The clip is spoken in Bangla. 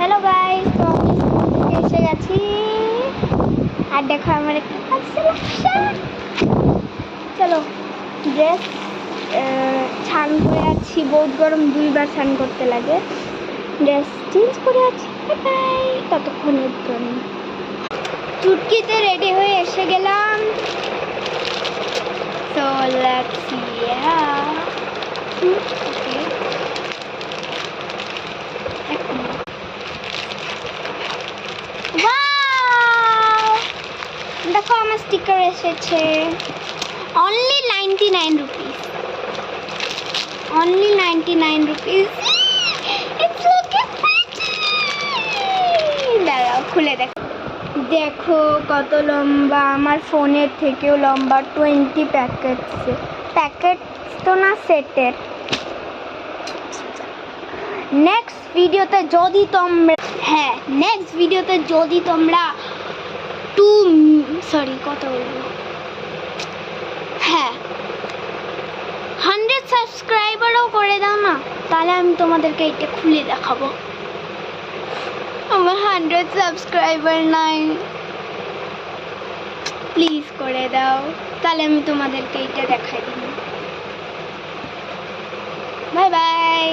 হ্যালো গাইস, তো আমি স্কুল থেকে এসে গেছি আর দেখো আমার একটা সিলেকশন। চলো ড্রেস স্নান করে আছি, বহুত গরম, 2বার স্নান করতে লাগে। ড্রেস চেঞ্জ করে আছি, বাই। ততক্ষণের জন্য চুটকিতে রেডি হয়ে এসে গেলাম। So let's see. দেখো আমার স্টিকার এসেছে। Only 99 rupees, only 99 rupees. দাঁড়াও খুলে দেখো। দেখো কত লম্বা, আমার ফোনের থেকেও লম্বা। 20 প্যাকেট তো না, সেটের। নেক্সট ভিডিওতে যদি তোমরা কত বলবো, 100 সাবস্ক্রাইবারও করে দাও না, তাহলে আমি তোমাদেরকে এটা খুলে দেখাবো। আমার 100 সাবস্ক্রাইবার নাই, প্লিজ করে দাও, তাহলে আমি তোমাদেরকে এটা দেখাই দিব। Bye bye.